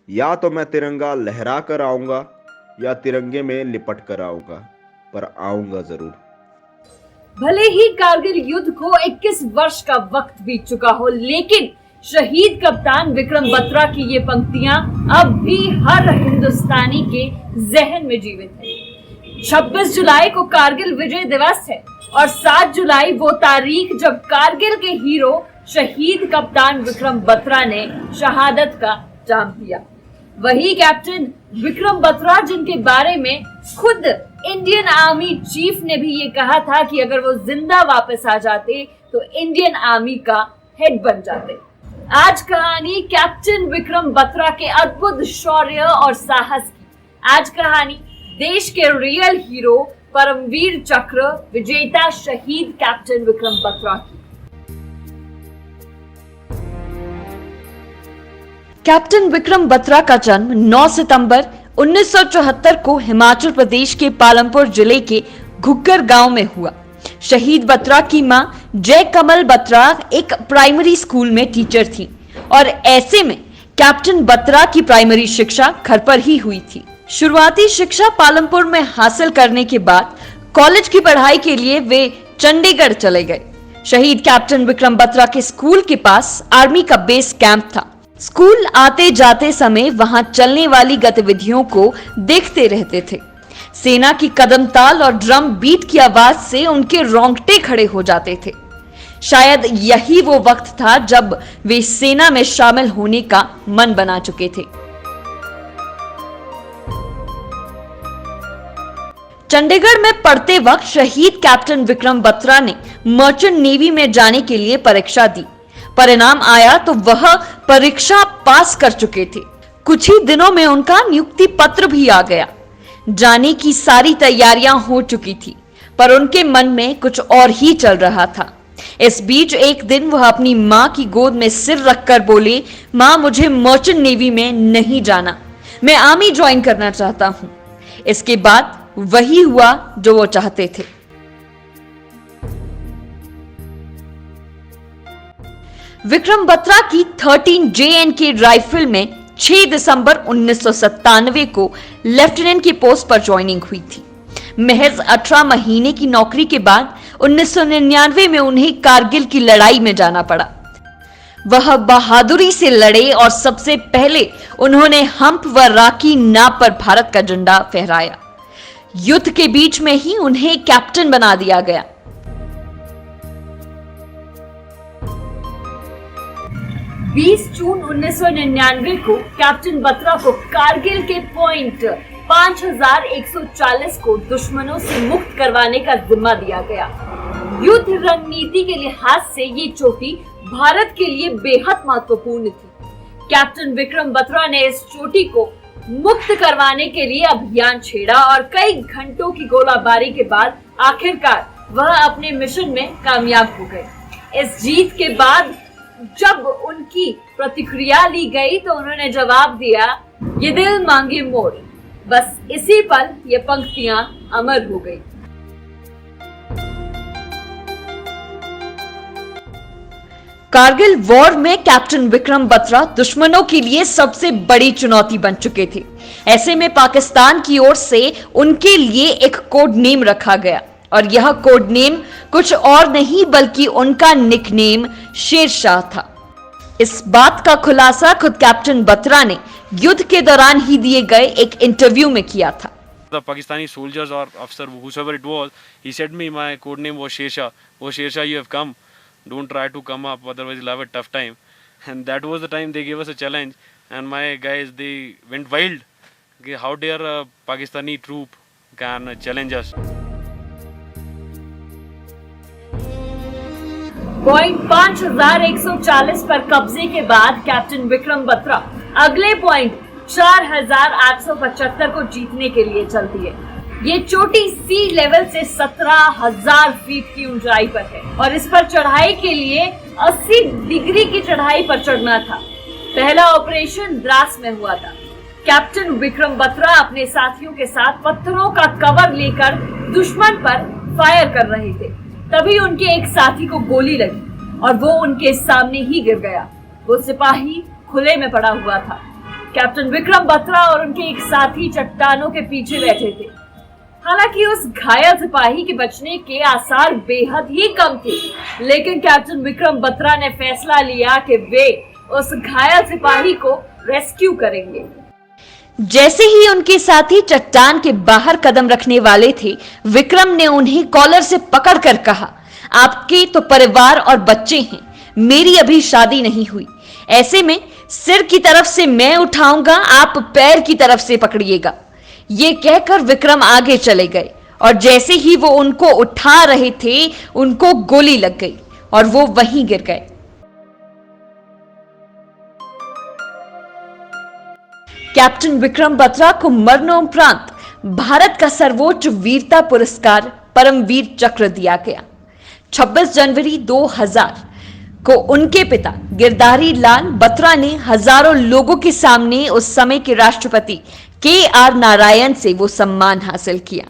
या तो मैं तिरंगा लहरा कर आऊंगा या तिरंगे में लिपट कर आऊंगा, पर आऊंगा जरूर। भले ही कारगिल युद्ध को 21 वर्ष का वक्त बीत चुका हो, लेकिन शहीद कप्तान विक्रम बत्रा की ये पंक्तियां अब भी हर हिंदुस्तानी के जहन में जीवित है। 26 जुलाई को कारगिल विजय दिवस है और 7 जुलाई वो तारीख जब कारगिल के हीरो शहीद कप्तान विक्रम बत्रा ने शहादत का जाम पिया। वही कैप्टन विक्रम बत्रा जिनके बारे में खुद इंडियन आर्मी चीफ ने भी ये कहा था कि अगर वो जिंदा वापस आ जाते तो इंडियन आर्मी का हेड बन जाते। आज कहानी कैप्टन विक्रम बत्रा के अद्भुत शौर्य और साहस की। आज कहानी देश के रियल हीरो परमवीर चक्र विजेता शहीद कैप्टन विक्रम बत्रा की। कैप्टन विक्रम बत्रा का जन्म 9 सितंबर 1974 को हिमाचल प्रदेश के पालमपुर जिले के घुग्गर गांव में हुआ। शहीद बत्रा की मां जय कमल बत्रा एक प्राइमरी स्कूल में टीचर थी और ऐसे में कैप्टन बत्रा की प्राइमरी शिक्षा घर पर ही हुई थी। शुरुआती शिक्षा पालमपुर में हासिल करने के बाद कॉलेज की पढ़ाई के लिए वे चंडीगढ़ चले गए। शहीद कैप्टन विक्रम बत्रा के स्कूल के पास आर्मी का बेस कैंप था। स्कूल आते जाते समय वहां चलने वाली गतिविधियों को देखते रहते थे। सेना की कदम ताल और ड्रम बीट की आवाज से उनके रोंगटे खड़े हो जाते थे। शायद यही वो वक्त था जब वे सेना में शामिल होने का मन बना चुके थे। चंडीगढ़ में पढ़ते वक्त शहीद कैप्टन विक्रम बत्रा ने मर्चेंट नेवी में जाने के लिए परीक्षा दी। परिणाम आया तो वह परीक्षा पास कर चुके थे। कुछ ही दिनों में उनका नियुक्ति पत्र भी आ गया। जाने की सारी तैयारियां हो चुकी थी, पर उनके मन में कुछ और ही चल रहा था। इस बीच एक दिन वह अपनी मां की गोद में सिर रखकर बोले, मां मुझे मर्चेंट नेवी में नहीं जाना, मैं आर्मी ज्वाइन करना चाहता हूं। इसके बाद वही हुआ जो वो चाहते थे। विक्रम बत्रा की 13 JNK राइफल में 6 दिसंबर 1997 को लेफ्टिनेंट की पोस्ट पर ज्वाइनिंग हुई थी। महज 18 महीने की नौकरी के बाद 1999 में उन्हें कारगिल की लड़ाई में जाना पड़ा। वह बहादुरी से लड़े और सबसे पहले उन्होंने हम्प व राकी नाव पर भारत का झंडा फहराया। युद्ध के बीच में ही उन्हें कैप्टन बना दिया गया। 20 जून 1999 को कैप्टन बत्रा को कारगिल के पॉइंट 5140 को दुश्मनों से मुक्त करवाने का जिम्मा दिया गया। युद्ध रणनीति के लिहाज से ये चोटी भारत के लिए बेहद महत्वपूर्ण थी। कैप्टन विक्रम बत्रा ने इस चोटी को मुक्त करवाने के लिए अभियान छेड़ा और कई घंटों की गोलाबारी के बाद आखिरकार वह अपने मिशन में कामयाब हो गए। इस जीत के बाद जब उनकी प्रतिक्रिया ली गई तो उन्होंने जवाब दिया, ये दिल मांगे मोर। बस इसी पल ये पंक्तियां अमर हो गई। कारगिल वॉर में कैप्टन विक्रम बत्रा दुश्मनों के लिए सबसे बड़ी चुनौती बन चुके थे। ऐसे में पाकिस्तान की ओर से उनके लिए एक कोड नेम रखा गया और यह कोड नेम कुछ और नहीं बल्कि उनका निकनेम शेरशाह था। इस बात का खुलासा खुद कैप्टन बत्रा ने युद्ध के दौरान ही दिए गए एक इंटरव्यू में किया था। The Pakistani soldiers or officer, whosoever it was, he said me my code name was Shersha. Oh Shersha, you have come. Don't try to come up, otherwise you'll have a tough time. And that was the time they gave us a challenge. And my guys, they went wild. Okay, how dare a Pakistani troop can challenge us? Point 5140 पर कब्जे के बाद captain Vikram Batra अगले point 4875 को जीतने के लिए चल दिए। ये चोटी सी लेवल से 17,000 फीट की ऊंचाई पर है और इस पर चढ़ाई के लिए 80 डिग्री की चढ़ाई पर चढ़ना था। पहला ऑपरेशन द्रास में हुआ था। कैप्टन विक्रम बत्रा अपने साथियों के साथ पत्थरों का कवर लेकर दुश्मन पर फायर कर रहे थे। तभी उनके एक साथी को गोली लगी और वो उनके सामने ही गिर गया। वो सिपाही खुले में पड़ा हुआ था। कैप्टन विक्रम बत्रा और उनके एक साथी चट्टानों के पीछे बैठे थे। हालांकि उस घायल सिपाही के बचने के आसार बेहद ही कम थे, लेकिन कैप्टन विक्रम बत्रा ने फैसला लिया कि वे उस घायल सिपाही को रेस्क्यू करेंगे। जैसे ही उनके साथी चट्टान के बाहर कदम रखने वाले थे, विक्रम ने उन्हें कॉलर से पकड़कर कहा, आपके तो परिवार और बच्चे हैं, मेरी अभी शादी नहीं हुई। ऐसे में सिर की तरफ से मैं उठाऊंगा, आप पैर की तरफ से पकड़िएगा। ये कहकर विक्रम आगे चले गए और जैसे ही वो उनको उठा रहे थे, उनको गोली लग गई और वो वहीं गिर गए। कैप्टन विक्रम बत्रा को मरणोपरांत भारत का सर्वोच्च वीरता पुरस्कार परमवीर चक्र दिया गया। 26 जनवरी 2000 को उनके पिता गिरधारी लाल बत्रा ने हजारों लोगों के सामने उस समय के राष्ट्रपति KR नारायण से वो सम्मान हासिल किया।